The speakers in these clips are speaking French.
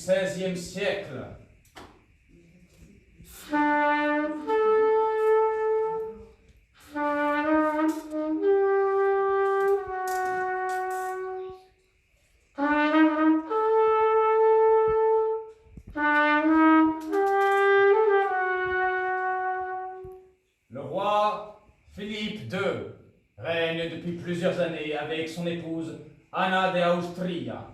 XVIe siècle. Le roi Philippe II règne depuis plusieurs années avec son épouse Anna de Austria.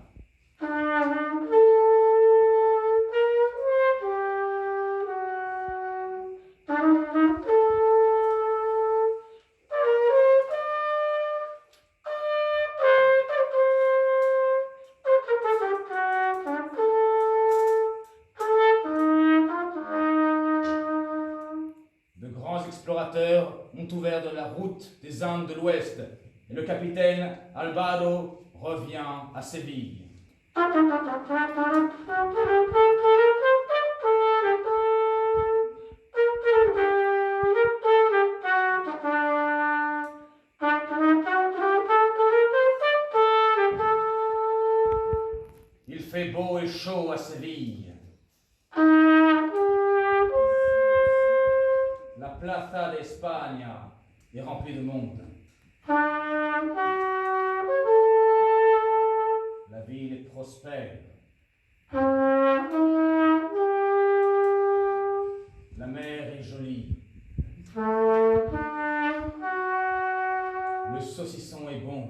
De grands explorateurs ont ouvert de la route des Indes de l'Ouest et le capitaine Alvaro revient à Séville. Il fait beau et chaud à Séville. La Plaza de España est remplie de monde. La ville est prospère. La mer est jolie. Le saucisson est bon.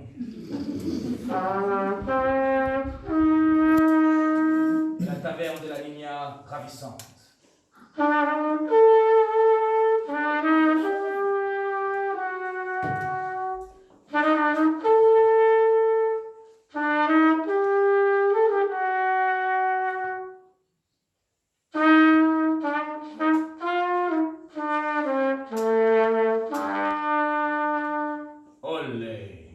Et la taverne de la Ligna ravissante. Olé!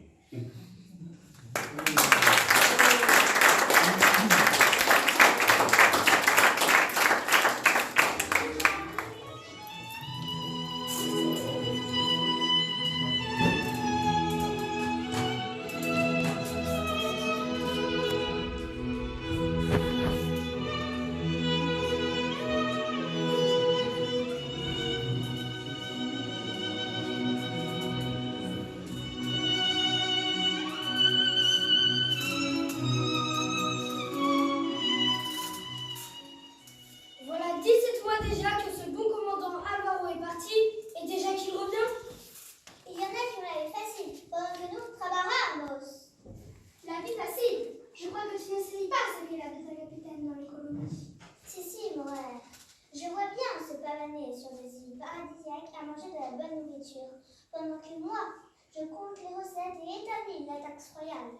Voilà 17 mois déjà que ce bon commandant Alvaro est parti, et déjà qu'il revient. Il y en a qui ont la vie facile, pendant que nous trabajamos. La vie facile. Je crois que tu ne sais pas ce qu'est la vie de capitaine dans les colonies. Si, mon frère. Je vois bien se pavaner sur des îles paradisiaques à manger de la bonne nourriture, pendant que moi, je compte les recettes et établis la taxe royale.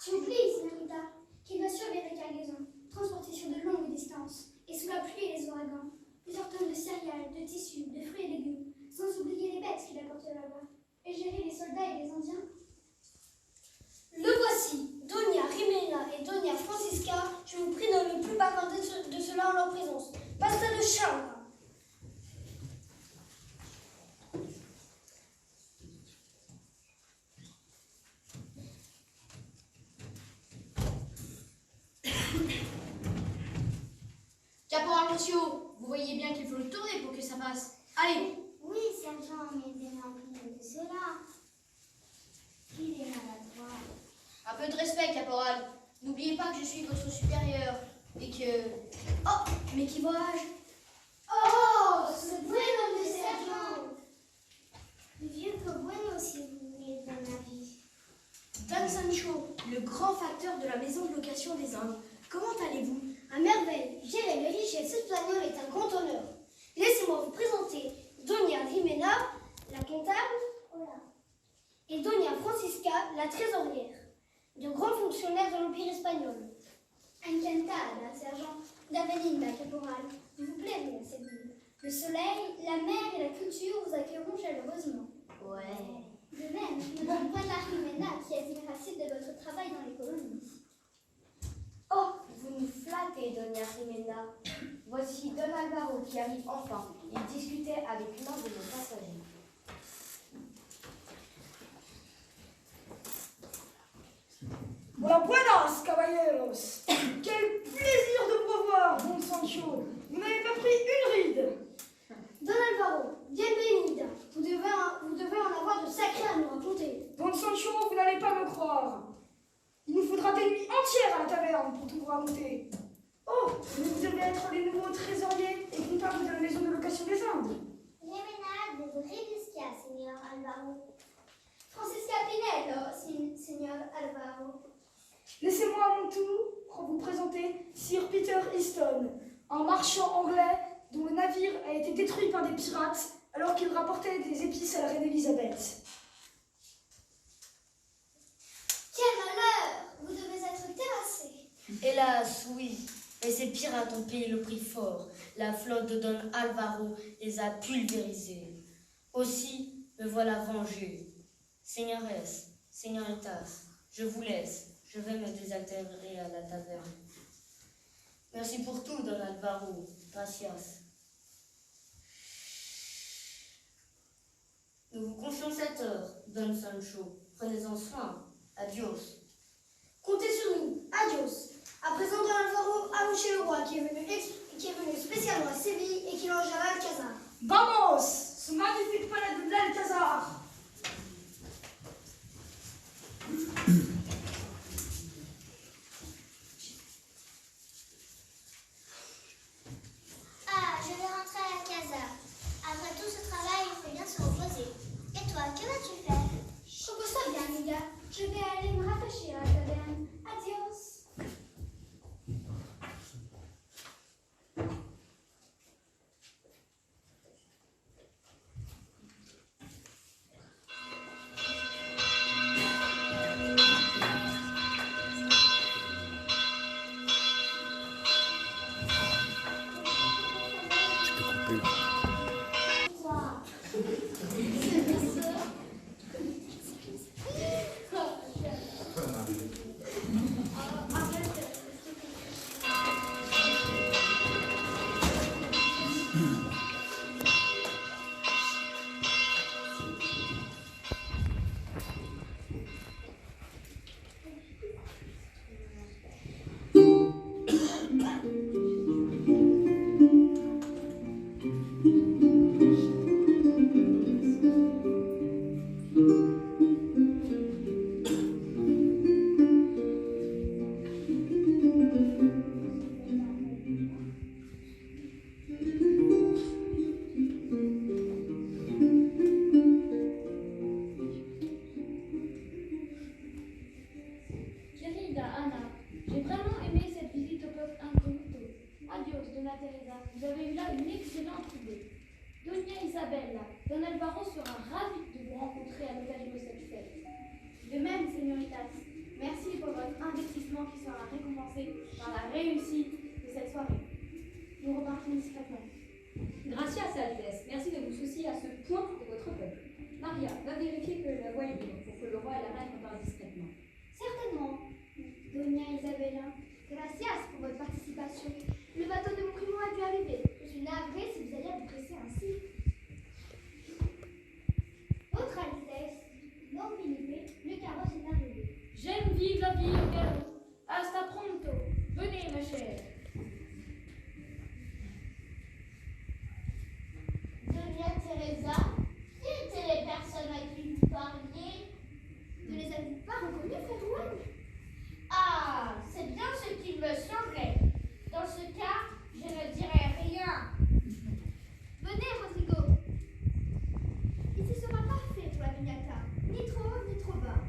Tu oublies, señorita, qu'il doit surveiller les cargaisons, transportées sur de longues distances, et sous la pluie et les ouragans, plusieurs tonnes de céréales, de tissus, de fruits et légumes, sans oublier les bêtes qu'il apporte là-bas, et gérer les soldats et les Indiens. Le voici, Doña Jimena et Doña Francisca, je vous prie de ne plus bavarder de cela en leur présence. Basta de charme. Caporal Monsieur, vous voyez bien qu'il faut le tourner pour que ça passe. Allez! Oui, sergent, mais bien rempli de cela. Il est maladroit. Un peu de respect, caporal. N'oubliez pas que je suis votre supérieur et que... Oh! Mais qui vois-je? Oh, ce bueno de sergent. Plus vieux que bueno, si vous voulez, dans la vie. Don Sancho, le grand facteur de la maison de location des Indes. Comment allez-vous? À merveille, gérer une richesse espagnole est un grand honneur. Laissez-moi vous présenter Doña Jimena, la comptable, Voilà. et Doña Francisca, la trésorière, de grands fonctionnaires de l'Empire espagnol. Encantada, sergent, d'Avelina, caporal. Vous vous plairez à cette ville. Le soleil, la mer et la culture vous accueilleront chaleureusement. Ouais. De même, Madame Doña Jimena, qui est admirative de votre travail dans les colonies. Oh, vous nous flattez, Doña Jimena. Voici Don Alvaro qui arrive enfin. Il discutait avec l'un de nos passagers. Buenas, caballeros. Quel plaisir de vous Alvaro. Laissez-moi à mon tour vous présenter Sir Peter Easton, un marchand anglais dont le navire a été détruit par des pirates alors qu'il rapportait des épices à la reine Elisabeth. Quel malheur! Vous devez être terrassé. Hélas, oui. Mais ces pirates ont payé le prix fort. La flotte de Don Alvaro les a pulvérisés. Aussi, me voilà vengé. Señores, señoritas, je vous laisse. Je vais me désintégrer à la taverne. Merci pour tout, Don Alvaro. Gracias. Nous vous confions cette heure, Don Sancho. Prenez-en soin. Adios. Comptez sur nous. Adios. À présent, Don Alvaro, allons chez le roi qui est venu spécialement à Séville et qui longe à l'Alcazar. Vamos! Ce magnifique palais de l'Alcazar! Ah, je vais rentrer à la casa. Après tout ce travail, il faut bien se reposer. Et toi, que vas-tu faire? Repose-toi bien, amiga. Je vais aller me rattacher à la taverne. Adios. Querida Anna, j'ai vraiment aimé cette visite au peuple incognito. Adios, Donna Teresa, vous avez eu là une excellente idée. Doña Isabella, Don Alvaro sera ravi de vous rencontrer à l'occasion de cette fête. De même, señoritas, merci pour votre investissement qui sera récompensé par la réussite de cette soirée. Nous repartons discrètement. Gracias, Altesse. Merci de vous soucier à ce point de votre peuple. Maria, va vérifier que la voie est libre pour que le roi et la reine repartent discrètement. Certainement. Doña Isabella, gracias pour votre participation. Le bateau de mon primo a dû arriver. Je suis navrée si vous allez vous presser ainsi. Votre Altesse, Don Felipe, le carrosse est arrivé. J'aime vive la vie, Garo. Hasta pronto. Venez, ma chère. Doña Teresa, qui étaient les personnes à qui vous parliez? Ne les avez-vous pas reconnus, frère Juan? Ah, c'est bien ce qu'il me semblait. Dans ce cas, je ne dirai rien. Venez, Rodrigo. Ici sera parfait pour la piñata. Ni trop haut, ni trop bas.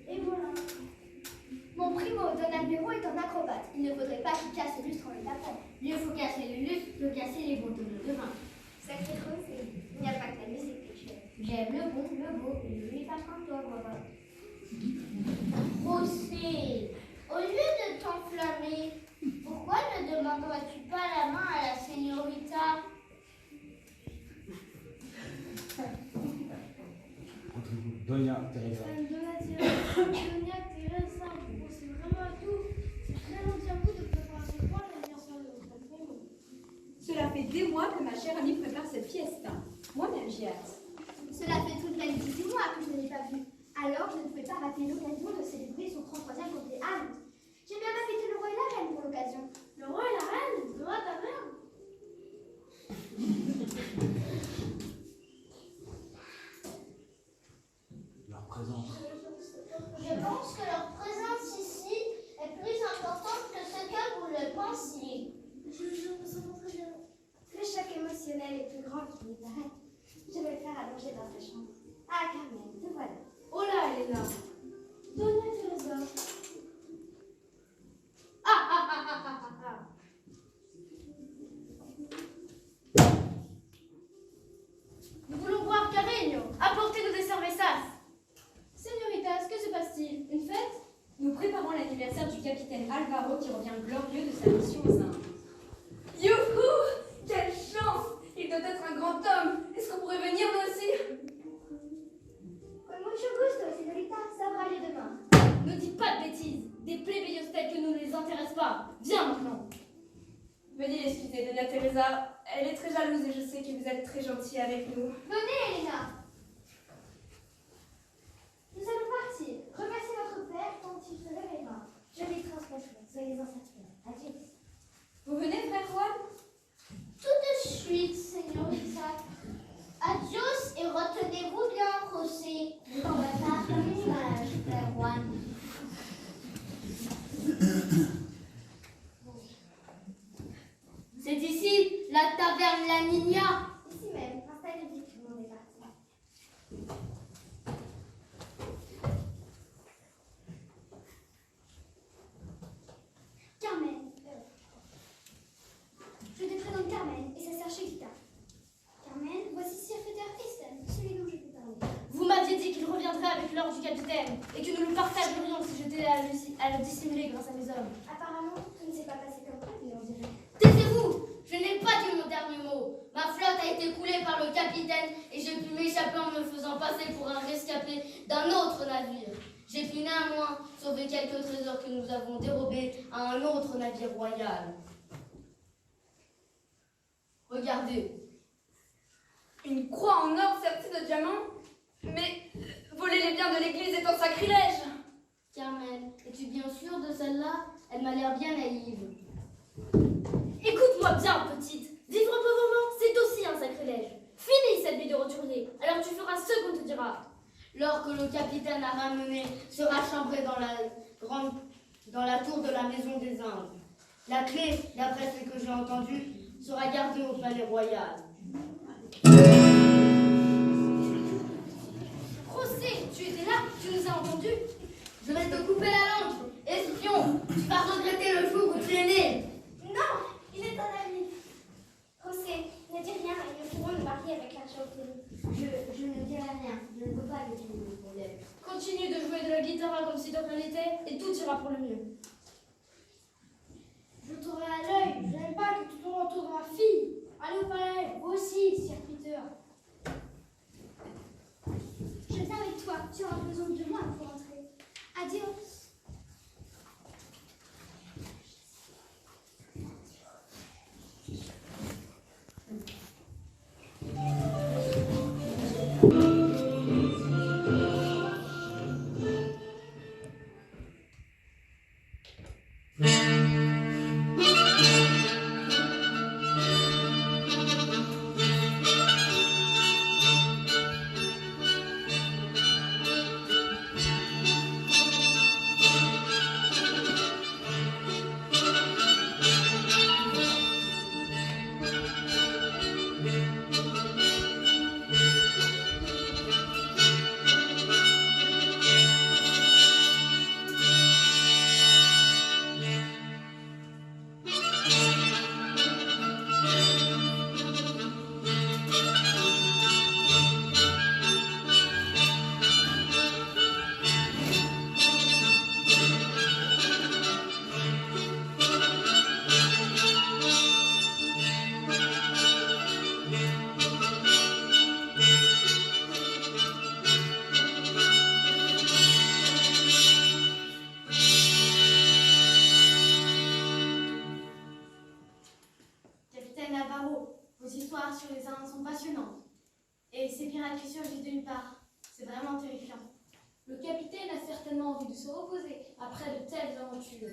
Et voilà. Mon primo, Don Alvaro, est un acrobate. Il ne faudrait pas qu'il casse le lustre en le tapant. Mieux faut casser le lustre que casser les bouteilles de vin. Sacré José, il n'y a pas que la musique qui chère. J'aime le bon, le beau et le joli parfum toi, voilà. José, au lieu de t'enflammer, pourquoi ne demanderais-tu pas la main à la señorita? Doña Teresa. Doña Teresa, vous pensez vraiment à tout. C'est très gentil à vous de préparer ce point l'anniversaire de votre primo. Cela fait des mois que ma chère amie prépare cette fiesta. Moi-même, j'y hâte. Cela fait tout de même 18 mois que je ne l'ai pas vu. Alors je ne pouvais pas rater l'occasion de célébrer son 33e compléannos. J'ai bien invité le roi et la reine pour l'occasion. Le roi et la reine, de la taverne. Leur présence. Je pense que leur présence ici est plus importante que ce que vous le pensiez. Je me sens très bien. Le choc émotionnel est plus grand qu'il n'y paraît. Je vais le faire allonger dans sa chambre. Ah, Carmen, te voilà. Oh là, Elena. Doña Teresa. Nous voulons boire Carreño. Apportez-nous des cervezas. Señoritas, que se passe-t-il? Une fête? Nous préparons l'anniversaire du capitaine Alvaro qui revient glorieux de sa mission aux Indes. Youhou! Quelle chance! Il doit être un grand homme. Est-ce qu'on pourrait venir nous aussi? Con mucho gusto, señorita. Ça va aller demain. Ne dites pas de bêtises. Des plébéios tels que nous ne les intéressent pas. Viens maintenant. Veuillez l'excuser, Doña Teresa. Elle est très jalouse et je sais que vous êtes très gentil avec nous. Venez, Elena. Nous allons partir. Remerciez votre père quand il se réveillera. Je lui transmettrai. Soyez-en satisfaits. Adieu. Vous venez, frère Juan? Tout de suite, señorita. Adios et retenez-vous bien, José. Dans la table l'image, frère Juan. C'est ici, la taverne La Niña. Ici même, installez-vous. Tout le monde est parti. Carmen. Je te présente Carmen et sa sœur Chiquita. Carmen, voici Sir Peter Easton, celui dont je t'ai parlé. Vous m'aviez dit qu'il reviendrait avec l'ordre du capitaine et que nous le partagerions si j'étais à le dissimuler grâce à mes hommes. Apparemment, tout ne s'est pas passé comme prévu, on dirait. Taisez-vous! Je n'ai pas dit mon dernier mot. Ma flotte a été coulée par le capitaine et j'ai pu m'échapper en me faisant passer pour un rescapé d'un autre navire. J'ai pu néanmoins sauver quelques trésors que nous avons dérobés à un autre navire royal. Regardez. Une croix en or sertie de diamants? Mais voler les biens de l'église est un sacrilège! Carmen, es-tu bien sûre de celle-là? Elle m'a l'air bien naïve. Écoute-moi bien, petite. Vivre pauvrement, c'est aussi un sacrilège. Finis cette vie de roturier, alors tu feras ce qu'on te dira. L'or que le capitaine a ramené sera chambré dans la tour de la maison des Indes. La clé, d'après ce que j'ai entendu, sera gardée au palais royal. Procès, tu étais là, tu nous as entendus. Je vais te couper la langue, espion. Tu vas regretter le jour où tu es né. Non, il est un ami. José, ne dis rien et nous pourrons nous marier avec l'argent obtenu. Je ne dirai rien. Je ne peux pas détruire le problème. Continue de jouer de la guitare comme si de rien n'était et tout ira pour le mieux. Je t'aurai à l'œil. Je n'aime pas que tu tournes autour de ma fille. Allez au palais, vous aussi, Sir Peter. Je viens avec toi, tu auras besoin de moi pour entrer. Adios. Capitaine Alvaro, vos histoires sur les Indes sont passionnantes. Et ces pirates qui surgissent de nulle part, c'est vraiment terrifiant. Le capitaine a certainement envie de se reposer après de telles aventures.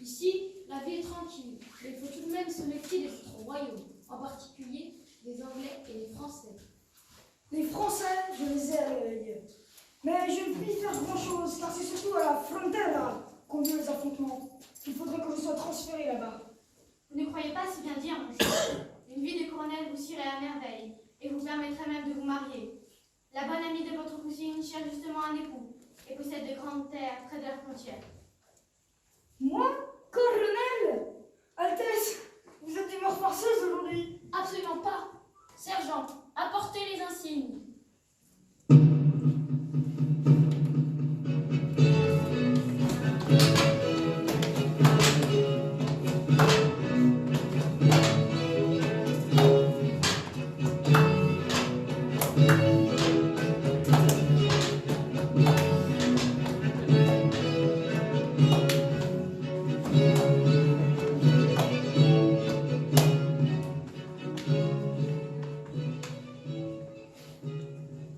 Ici, la vie est tranquille, mais il faut tout de même se méfier des autres royaumes, en particulier des Anglais et des Français. Les Français, je les ai à l'œil. Mais je ne puis y faire grand-chose, car c'est surtout à la frontera qu'ont lieu les affrontements. Il faudrait que je sois transféré là-bas. Vous ne croyez pas si bien dire, mon cher. Une vie de colonel vous irait à merveille, et vous permettrait même de vous marier. La bonne amie de votre cousine cherche justement un époux, et possède de grandes terres près de la frontière. Moi, colonel? Altesse, vous êtes d'humeur farceuse aujourd'hui. Absolument pas. Sergent, apportez les insignes.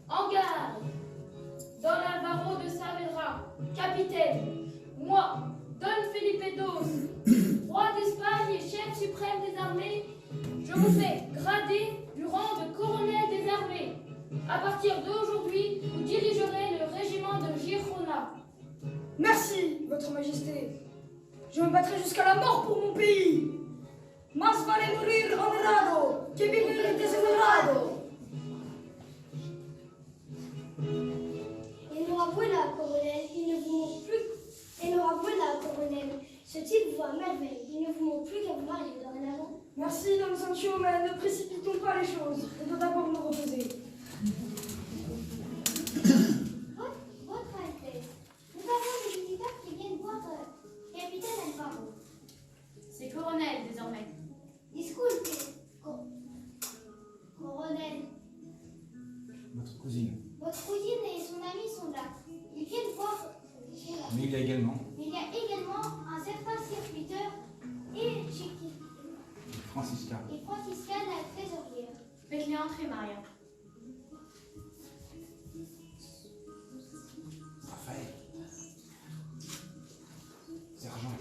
En garde! Don Alvaro de Saavedra, capitaine, moi, Don Felipe II, roi d'Espagne et chef suprême des armées, je vous fais grader du rang de colonel des armées. À partir d'aujourd'hui, vous dirigerez le régiment de Girona. Merci, votre majesté. Je me battrai jusqu'à la mort pour mon pays. Más vale morir honorado que vivir deshonorado. Enhorabuena, colonel, il ne vous manque plus. Enhorabuena, colonel, ce type voit à merveille. Il ne vous manque plus qu'à vous marier dorénavant. Merci, Don Sancho, mais ne précipitons pas les choses. Je dois d'abord me reposer. Votre Altesse, nous avons des visiteurs qui viennent voir capitaine Alvaro. C'est colonel désormais. Disculpe, colonel. Votre cousine. Votre cousine et son ami sont là. Ils viennent voir. Mais il y a également Il y a également un certain serviteur et Francisca. Francisca, la trésorière. Faites-les entrer, Maria. Raphaël. Sergent.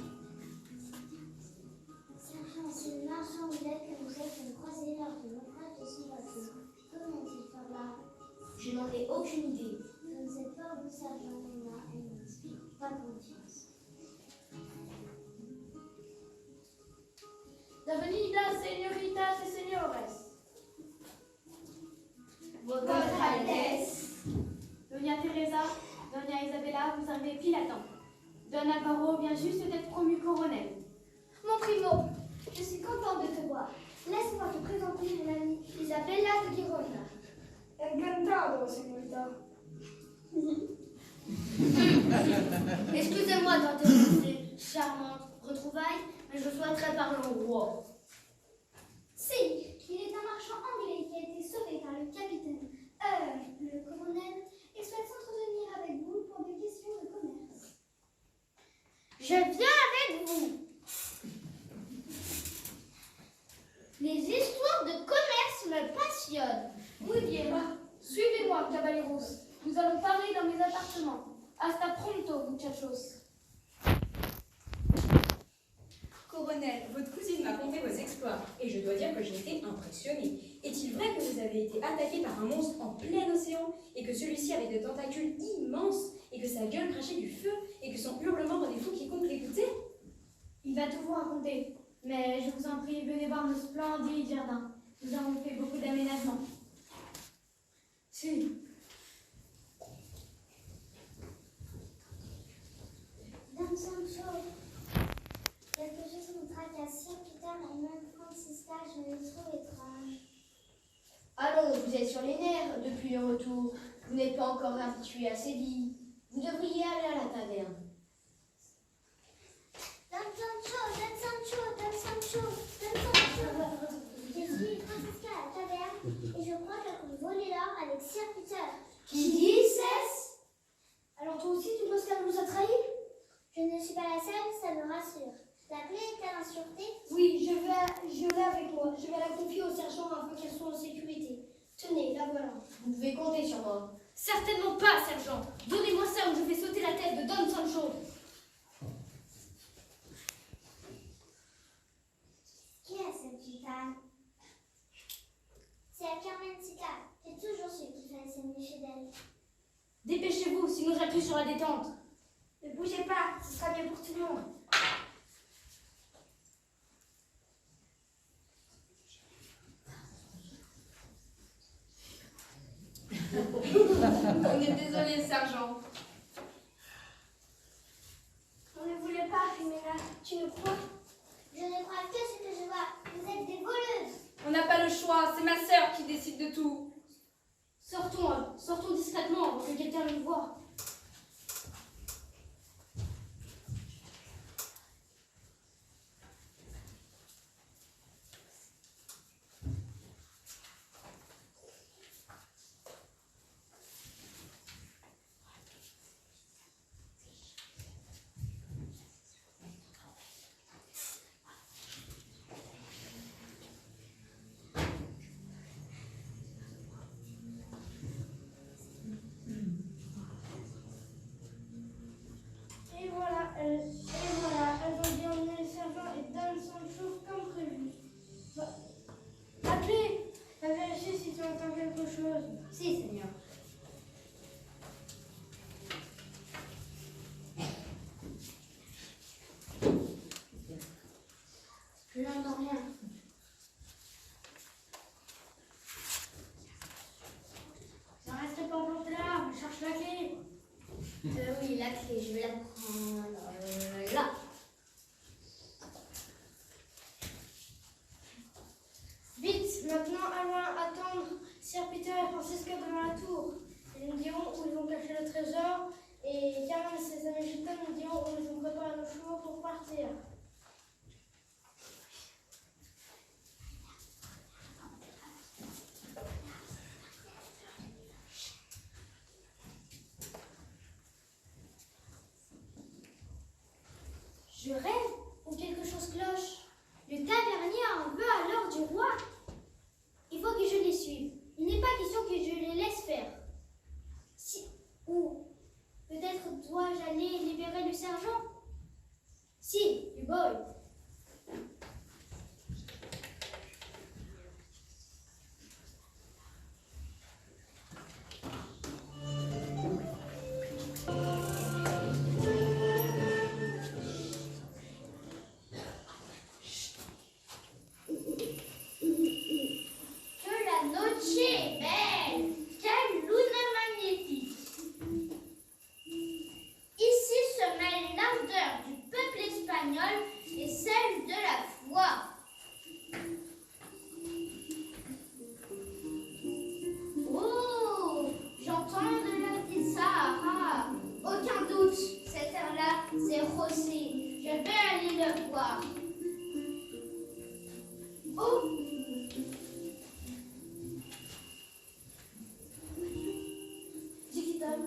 Sergent, c'est une marchand de lettres que nous avons croisé lors de l'ouvrage de son bateau. Comment il faire là? Je n'en ai aucune idée. Je ne sais pas où Sergent Nena, elle ne m'inspire pas confiance. Bienvenidas, señoritas y señores. Votre Altesse. Doña Teresa, Doña Isabella, vous arrivez pile à temps. Don Alvaro vient juste d'être promu colonel. Mon primo, je suis contente de te voir. Laisse-moi te présenter mon amie Isabella de Girona. Encantado, señorita. Excusez-moi d'interrompre ces charmantes retrouvailles, mais je souhaiterais parler au roi. Si, il est un marchand anglais qui a été sauvé par le capitaine, le colonel, et souhaite s'entretenir avec vous pour des questions de commerce. Je viens avec vous. Les histoires de commerce me passionnent. Muy bien. Suivez-moi, caballeros. Nous allons parler dans mes appartements. Hasta pronto, muchachos. Colonel, votre cousine m'a conté vos exploits et je dois dire que j'ai été impressionnée. Est-il vrai que vous avez été attaqué par un monstre en plein océan et que celui-ci avait des tentacules immenses et que sa gueule crachait du feu et que son hurlement rendait fou quiconque l'écoutait? Il va tout vous raconter. Mais je vous en prie, venez voir nos splendides jardins. Nous avons fait beaucoup d'aménagements. Si. Don Sancho, quelque chose me tracasse. Sir Peter et même Francisca, je les trouve étranges. Allons, vous êtes sur les nerfs depuis le retour. Vous n'êtes pas encore habitué à ces vies. Vous devriez aller à la taverne. Don Sancho, Don Sancho, Don Sancho, Don Sancho. Je suis Francisca à la taverne et je crois qu'elle a volé l'or avec Sir Peter. Qui dit cesse? Alors toi aussi, tu penses qu'elle nous a trahis? Je ne suis pas la seule, ça me rassure. La clé est-elle en sûreté? Oui, je l'ai avec moi. Je vais la confier au sergent afin qu'elle soit en sécurité. Tenez, la voilà. Vous pouvez compter sur moi. Certainement pas, sergent. Donnez-moi ça ou je fais sauter la tête de Don Sancho. capitaine. C'est la Carmen Sica. J'ai toujours su qu'il fallait s'aimer chez elle. Dépêchez-vous, sinon j'appuie sur la détente. Ne bougez pas, ce sera mieux pour tout le monde. On est désolé, sergent. On ne voulait pas, Jimena. Tu nous crois? Je ne crois que ce que je vois. Vous êtes des voleuses. On n'a pas le choix, c'est ma sœur qui décide de tout. Sortons discrètement avant que quelqu'un nous voie. Elles ont bien emmené le sergent et donnent son chose comme prévu. Appelez, va vérifier si tu entends quelque chose. Si, Seigneur. Je n'entends rien. Ne restez pas plantés là, je cherche la clé. Oui, la clé, je vais la prendre là. Vite, maintenant allons attendre Sir Peter et Francisca devant la tour. Ils nous diront où ils ont caché le trésor et Carmen et ses amis gitans nous diront où ils ont préparé nos chevaux pour partir. Je rêve ou quelque chose cloche. Le tavernier en veut alors du roi. Il faut que je les suive. Il n'est pas question que je les laisse faire. Ou peut-être dois-je aller libérer le sergent? Si, du boy.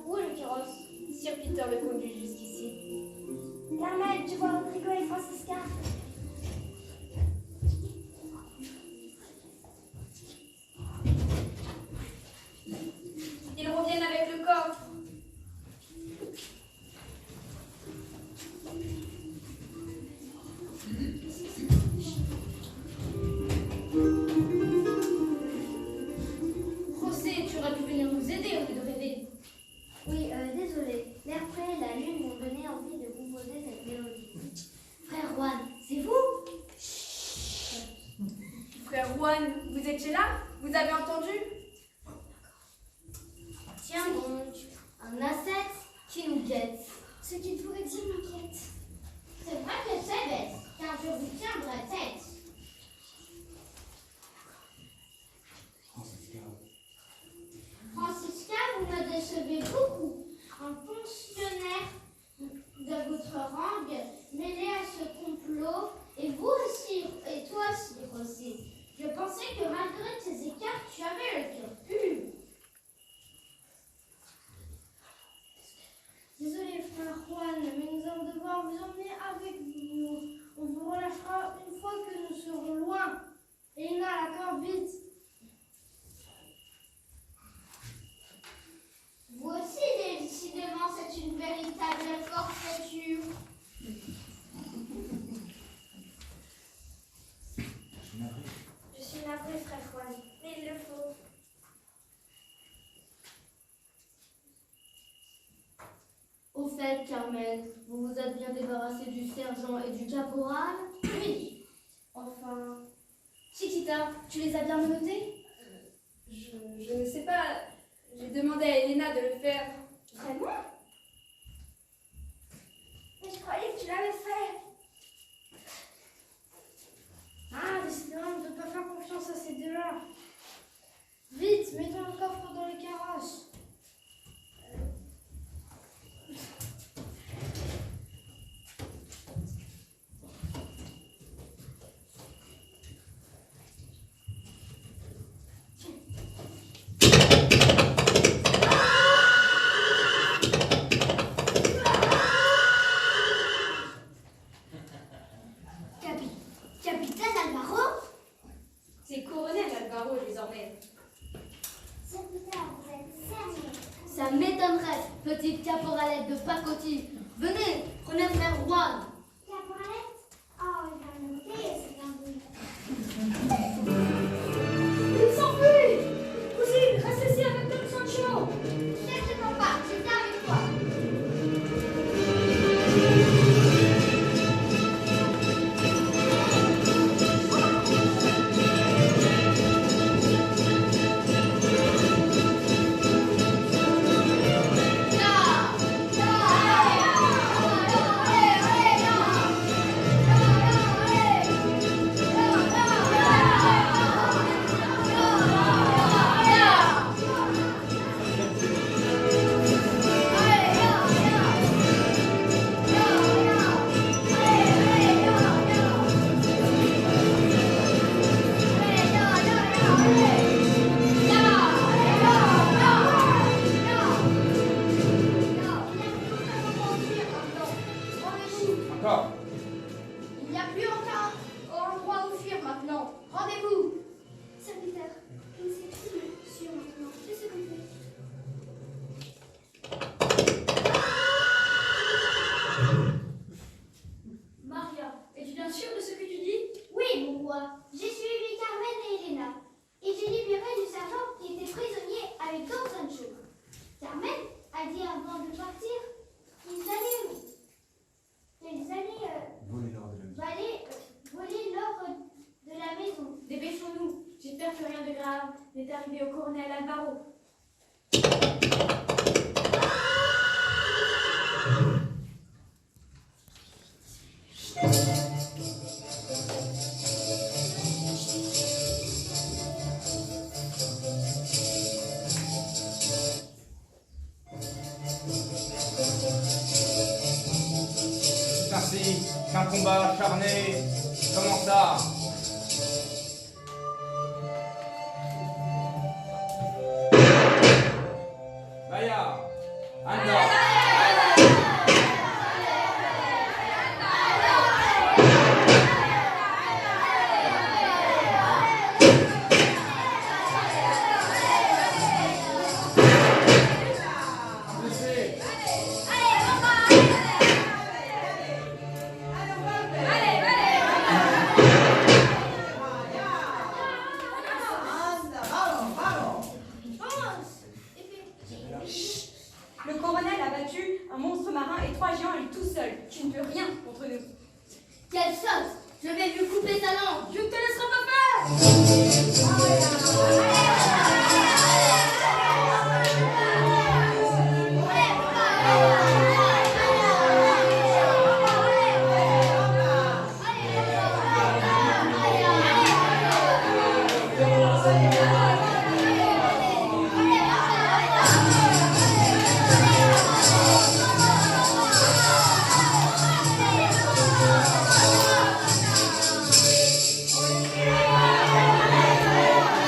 Où est le carrosse? Sir Peter le conduit jusqu'ici. Carmen, tu vois Rodrigo et Francisca? Ils reviennent avec le coffre. José, tu aurais pu venir nous aider au lieu de rêver. Oui, désolé. L'air frais et la lune m'ont donné envie de composer cette mélodie. Frère Juan, c'est vous? Frère Juan, vous étiez là? Vous avez entendu? Tiens donc, un ascète qui nous guette. Ce qu'il pourrait dire m'inquiète. C'est vrai que c'est bête, car je vous tiendrai tête. Francisca, vous me décevez beaucoup. Un fonctionnaire de votre rang mêlé à ce complot, et vous aussi, et toi aussi, Rosé. Je pensais que malgré tes écarts, tu avais le cœur pur. Désolé, frère Juan, mais nous allons devoir vous emmener avec nous. On vous relâchera une fois que nous serons loin. Et la corde vite. Vous aussi, décidément, c'est une véritable forfaiture. Je suis navré. Au fait, Carmen, vous vous êtes bien débarrassé du sergent et du caporal? Oui. Enfin... Chiquita, tu les as bien menottés? Je ne sais pas. J'ai demandé à Elena de le faire. Vraiment? Mais je croyais que tu l'avais fait. Ah, décidément, on ne peut pas faire confiance à ces deux-là. Vite, mettons le coffre dans les carrosses. Capitaine Alvaro? C'est colonel Alvaro désormais. Serviteur, vous êtes sérieux? Ça m'étonnerait, petite caporalette de pacotille. Venez, prenez frère Juan. Caporalette? Oh, il va monter, c'est bien vu. Il s'enfuit! Cousine, reste ici avec Don Sancho! Ne te prends pas, je viens avec toi. Encore. Il n'y a plus aucun endroit où fuir maintenant. Rendez-vous! Serviteur, je ne sais plus sûr maintenant. Qu'est-ce qu'on fait? Maria, es-tu bien sûre de ce que tu dis? Oui, mon roi. J'ai suivi Carmen et Elena. Et j'ai libéré du sergent qui était prisonnier avec Don Sancho. Carmen a dit avant de partir qu'ils allaient Voler l'or de la maison. voler l'or de la maison. Dépêchons-nous. J'espère que rien de grave n'est arrivé au colonel Alvaro. C'est ainsi qu'un combat acharné commença. Maya, un ordre. Blessé. Le colonel a battu un monstre marin et 3 géants à lui tout seul. Tu ne peux rien contre nous. Quelle sauce! Je vais lui couper sa langue! Je ne te laisserai pas faire!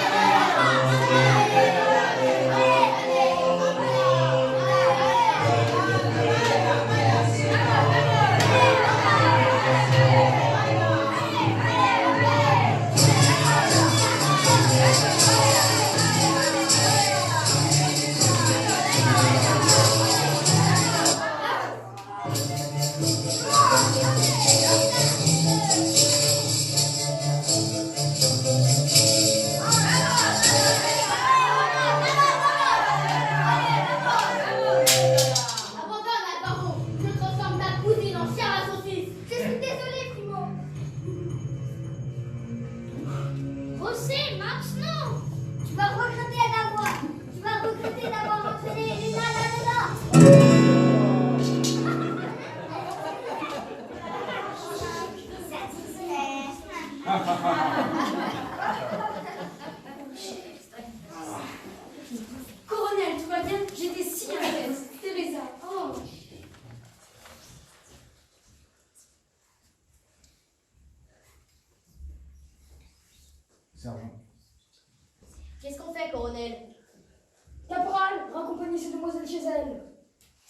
Allez,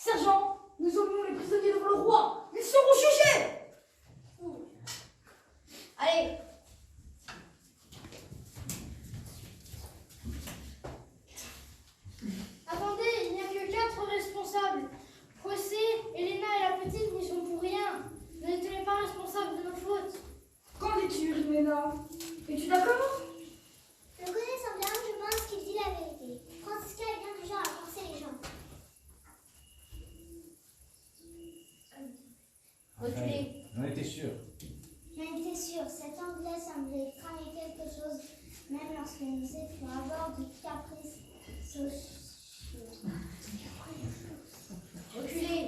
Sergent, nous emmenons les prisonniers devant le roi. Ils seront jugés. Allez. Attendez, il n'y a que 4 responsables. José, Elena et la petite n'y sont pour rien. Ne les tenez pas responsables de nos fautes. Qu'en dis-tu, Jimena? Es-tu d'accord? Le connaissant bien, je pense qu'il dit la vérité. Francisca est bien du genre à forcer les gens. Reculez. J'en étais sûr. J'en étais sûre, cet anglais semblait tramer quelque chose, même lorsque nous étions à bord du caprice sociaux. Reculez.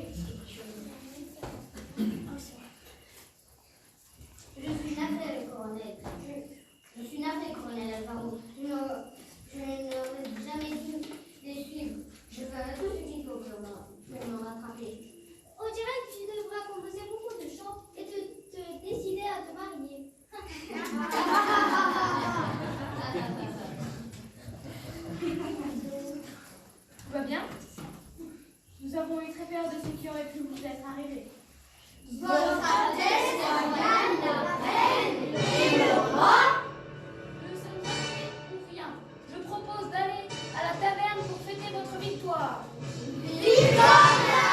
Je suis navré, le colonel. Je suis navré, colonel Alvaro. Je n'aurais jamais dû les suivre. Je ferai tout ce qu'il faut pour me rattraper. On dirait que tu devras composer beaucoup de chants et te décider à te marier. Tout va bien? Nous avons eu très peur de ce qui aurait pu vous être arrivé. Votre Altesse royale, la reine et le roi. Nous sommes arrivés pour rien. Je propose d'aller à la taverne pour fêter votre victoire. Victoria!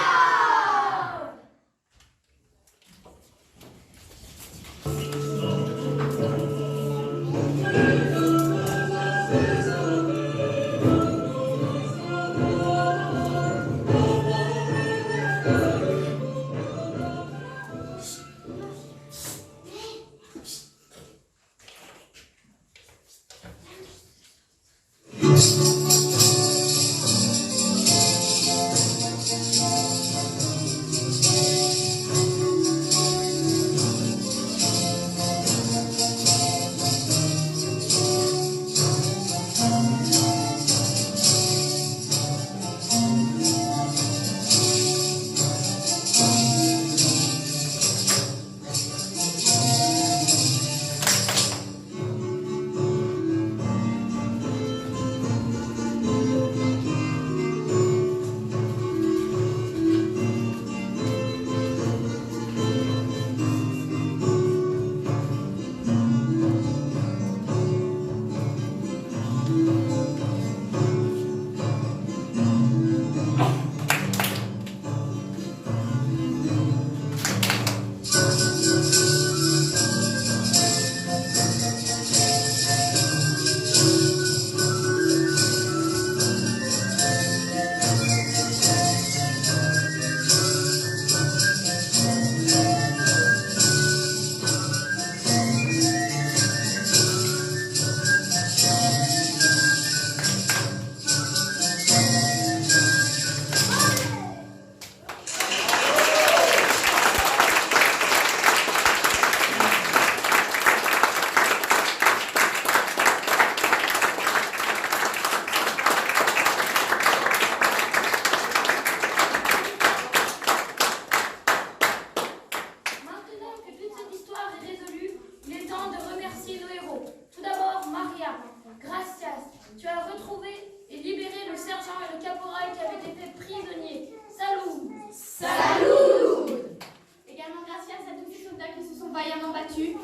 vaillamment battu,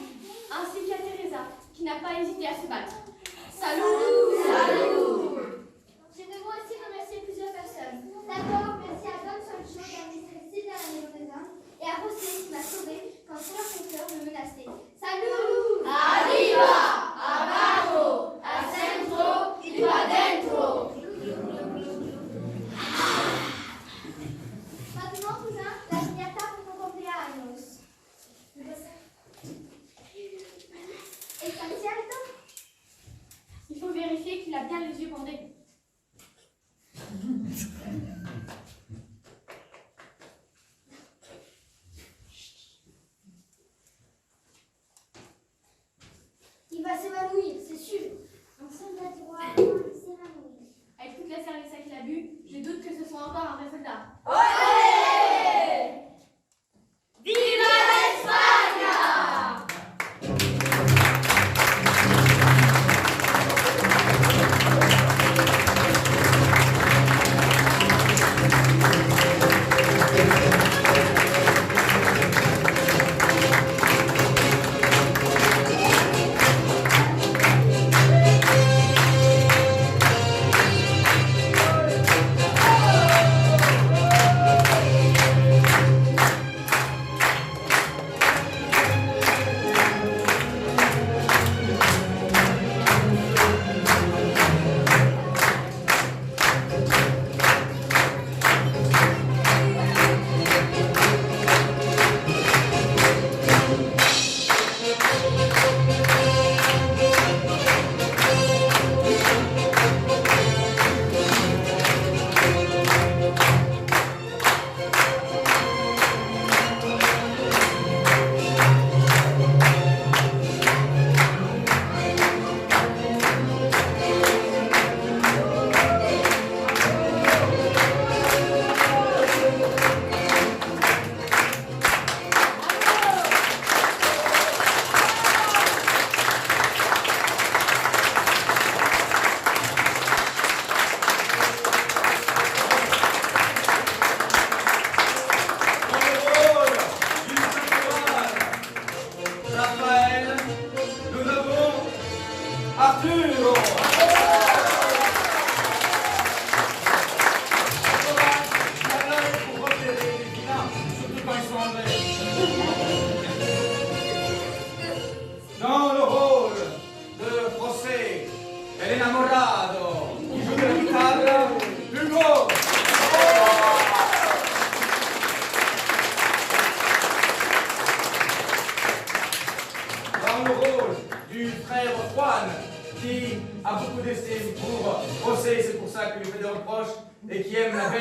ainsi qu'à Teresa, qui n'a pas hésité à se battre. Salut! Salut! Je devrais aussi remercier plusieurs personnes. D'abord, merci à Don Sancho qui a mis si bien la maison des Indes et à José qui m'a sauvé quand son cœur me menaçait. Salut! Arriba! Abajo! Al centro y pa' dentro! Maintenant, cousin, la piñata pour ton cumpleaños. ¿Está cierto? Il faut vérifier qu'il a bien les yeux bandés. Il va s'évanouir, c'est sûr. Un soldat du roi s'évanouir. Avec toute la cerveza qu'il a bu, je doute que ce soit encore un vrai soldat. ¡Olé! ¡Viva España!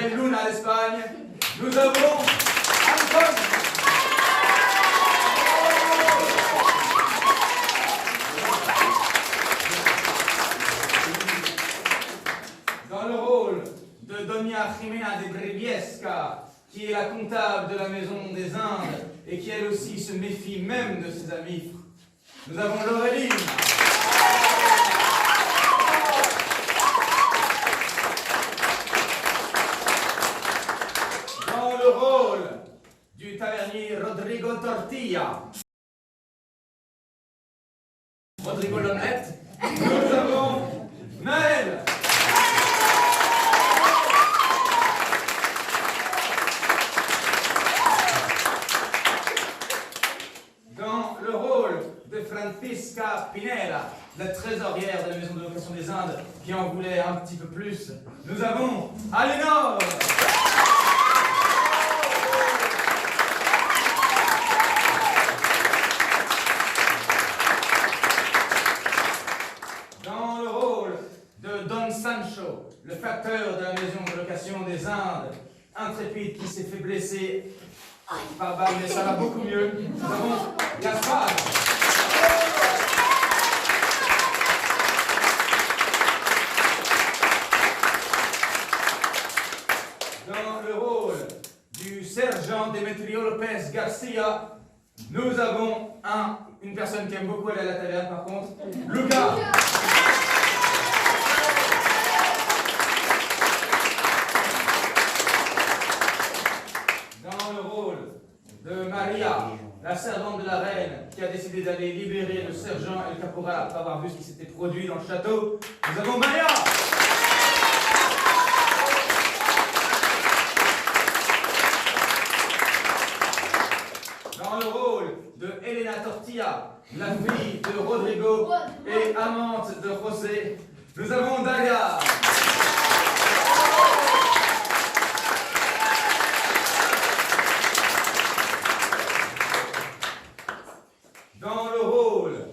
Rey Luna d'Espagne, nous avons Anton. Dans le rôle de Doña Jimena de Briviesca, qui est la comptable de la Maison des Indes et qui elle aussi se méfie même de ses amis, nous avons Laureline. Dans le rôle du tavernier Rodrigo Tortilla, Rodrigo l'honnête, nous avons Naël. Dans le rôle de Francisca Pineda, la trésorière de la Maison de location des Indes, qui en voulait un petit peu plus, nous avons Alénor. Dans le rôle de Don Sancho, le facteur de la Maison de location des Indes, intrépide qui s'est fait blesser par balle, mais ça va beaucoup mieux. Nous avons Gaspard. Dans le rôle du sergent Demetrio Lopez Garcia, nous avons une personne qui aime beaucoup aller à la taverne par contre, Lucas. Dans le rôle de Maria, la servante de la reine, qui a décidé d'aller libérer le sergent et le caporal après avoir vu ce qui s'était produit dans le château, nous avons Maya. Dans le rôle de Elena Tortilla, la fille de Rodrigo et amante de José, nous avons Dalia. Dans le rôle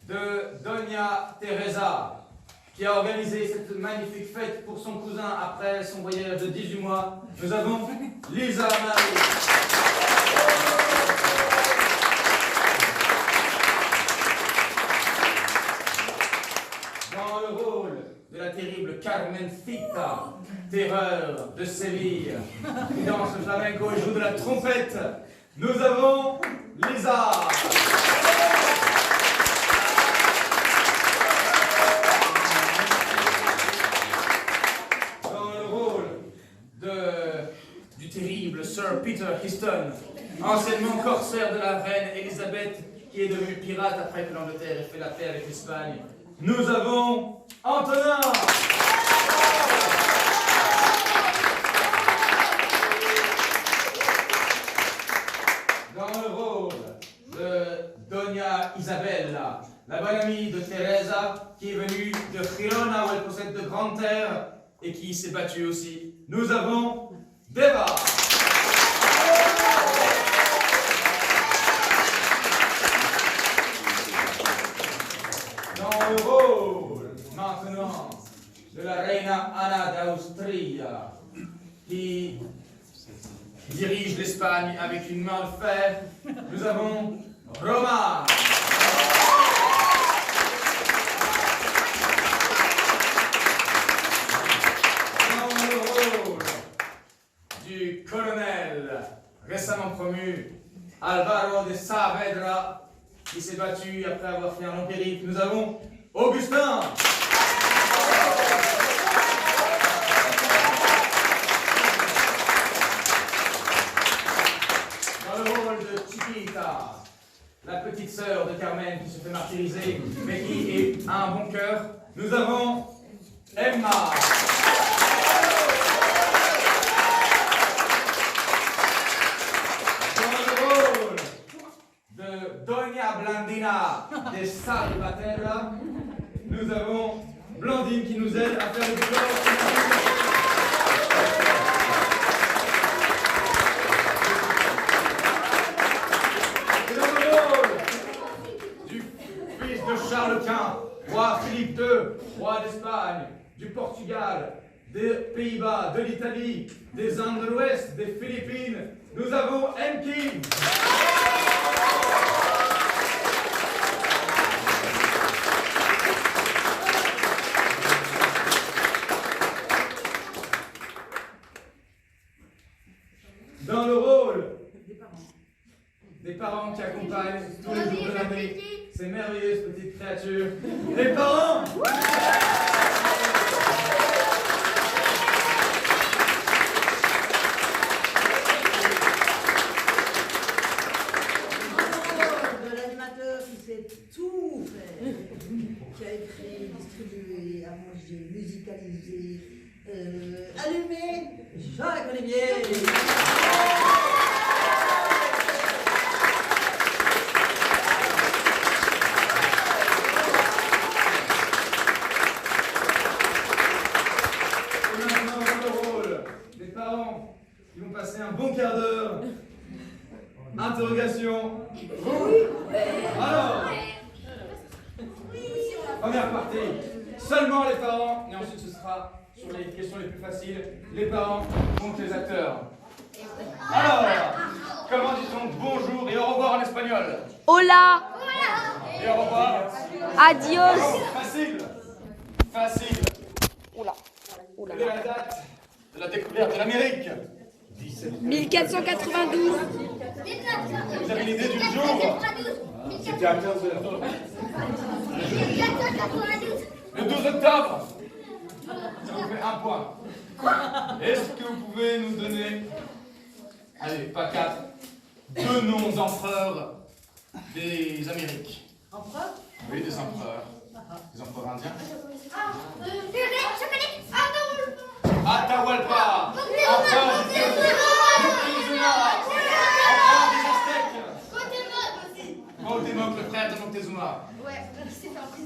de Doña Teresa, qui a organisé cette magnifique fête pour son cousin après son voyage de 18 mois, nous avons Lisa Marie. Dans le rôle de la terrible Carmencita, terreur de Séville, qui danse le flamenco et joue de la trompette, nous avons Lisa. Dans le rôle du terrible Sir Peter Histon, anciennement corsaire de la reine Elisabeth, qui est devenu pirate après que l'Angleterre ait fait la paix avec l'Espagne, nous avons Antonin. Dans le rôle de Doña Isabella, la bonne amie de Teresa, qui est venue de Girona où elle possède de grandes terres et qui s'est battue aussi, nous avons Deva. Dans le rôle maintenant de la reina Anna d'Austria, qui dirige l'Espagne avec une main de fer, nous avons Roma. Dans le rôle du colonel récemment promu Alvaro de Saavedra, qui s'est battu après avoir fait un long périple, nous avons Augustin. Dans le rôle de Chiquita, la petite sœur de Carmen qui se fait martyriser, mais qui a un bon cœur, nous avons Emma. Doña Blandina de Salvaterra, nous avons Blandine qui nous aide à faire le décor. Et dans le rôle du fils de Charles Quint, roi Philippe II, roi d'Espagne, du Portugal, des Pays-Bas, de l'Italie, Venus des Indes de l'Ouest, des Philippines, nous avons Enki. Dans le rôle des parents qui accompagnent tous les jours de l'année ces merveilleuses petites créatures, les parents. De l'animateur qui sait tout faire, qui a écrit, distribué, arrangé, musicalisé, allumé, je la connais bien. Ils vont passer un bon quart d'heure. Interrogation. Alors, première partie. Seulement les parents, et ensuite ce sera sur les questions les plus faciles. Les parents contre les acteurs. Alors, comment dit-on bonjour et au revoir en espagnol? Hola. Et au revoir. Adios. Oh, facile. Facile. Oula. Quelle est la date de la découverte de l'Amérique? 1492. Vous avez l'idée du jour? C'était à 15h. Le 12 octobre. Ça vous fait un point. Est-ce que vous pouvez nous donner, allez, pas 4, 2 noms d'empereurs des Amériques? Empereur? Oui, des empereurs. Des empereurs indiens. Atahualpa, empereur des Moctezuma, empereur des Aztèques. Cuauhtémoc, le frère de Moctezuma.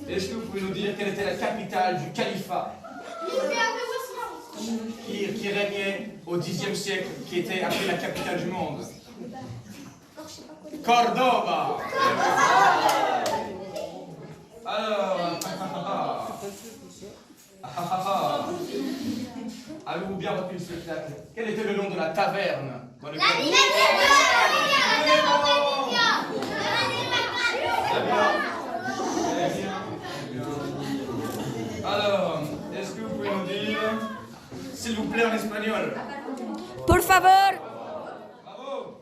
Est-ce que vous pouvez nous dire quelle était la capitale du califat qui régnait au Xe siècle, qui était appelée la capitale du monde? Cordoba. Alors, avez-vous bien retenu le spectacle? Quel était le nom de la taverne dans lequel... Alors, est-ce que vous pouvez nous dire, s'il vous plaît, en espagnol? Por favor. Bravo.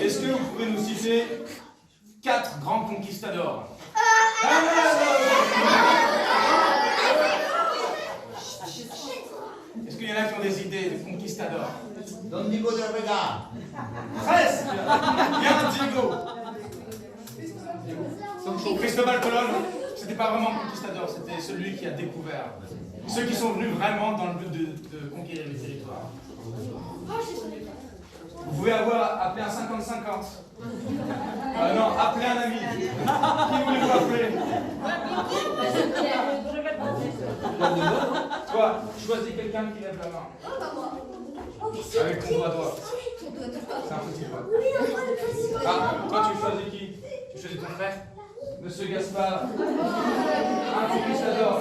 Est-ce que vous pouvez nous citer 4 grands conquistadors? Est-ce qu'il y en a qui ont des idées de conquistadors? Don Diego de Vega. Presque. Bien Diego. Cristobal Colon, c'était pas vraiment un conquistador, c'était celui qui a découvert. Ceux qui sont venus vraiment dans le but de conquérir les territoires. Vous pouvez appeler un 50-50. Non, appelez un ami. Qui voulez-vous appeler? Toi, choisis quelqu'un qui lève la main. Avec ton doigt. C'est un petit doigt. Ah, toi, tu choisis qui? Tu choisis ton frère? Monsieur Gaspard. Un conquistador.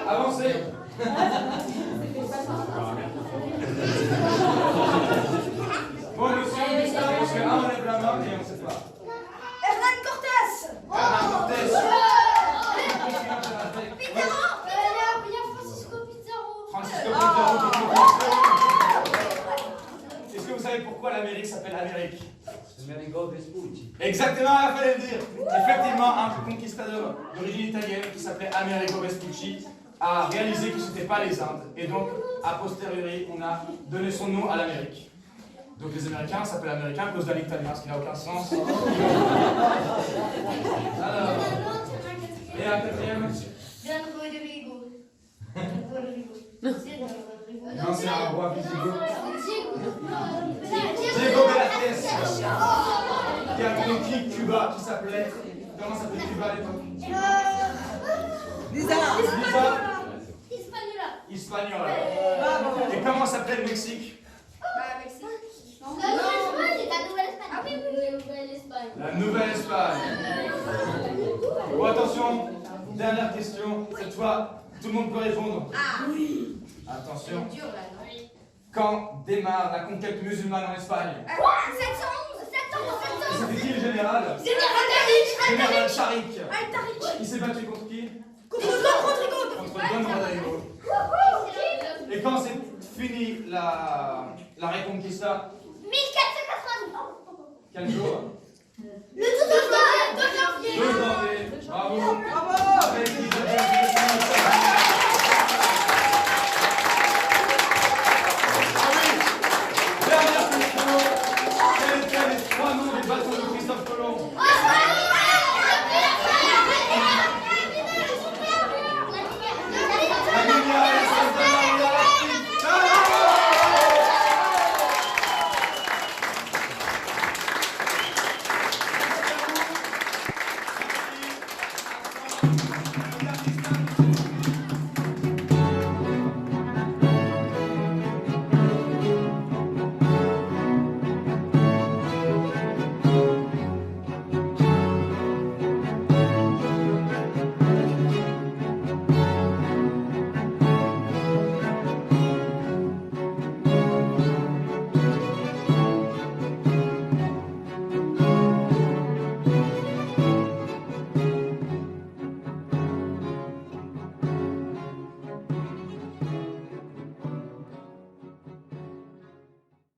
Avancez. Bon, monsieur, parce qu'un enlève la main et on ne sait pas. Hernán Cortés. Hernán Cortés. Francisco Pizarro. Est-ce que vous savez pourquoi l'Amérique s'appelle Amérique? Amerigo Vespucci. Exactement, il fallait le dire. Effectivement, un conquistador d'origine italienne qui s'appelait Amerigo Vespucci a réalisé que ce n'était pas les Indes. Et donc, a posteriori, on a donné son nom à l'Amérique. Donc les Américains s'appellent Américains à cause d'un Italien, ce qui n'a aucun sens. Alors, et un quatrième? Bien trouvé de Vigo. Non, c'est un roi visigoth. Diego Velázquez, qui a conquis Cuba, qui s'appelait... Comment s'appelait Cuba à l'époque? Lisa. Hispaniola. Et comment s'appelait le Mexique? La Nouvelle-Espagne. Bon, attention, dernière question. Cette fois, tout le monde peut répondre. Attention. C'est dur là, non? Quand démarre la conquête musulmane en Espagne? 711, 711. Et c'était qui le général? Général Tariq. Il s'est battu contre qui? Contre Don Rodrigo. Et quand c'est fini la Reconquista? 1492. Quel jour? Le 2 janvier. 2 janvier. Bravo. Avec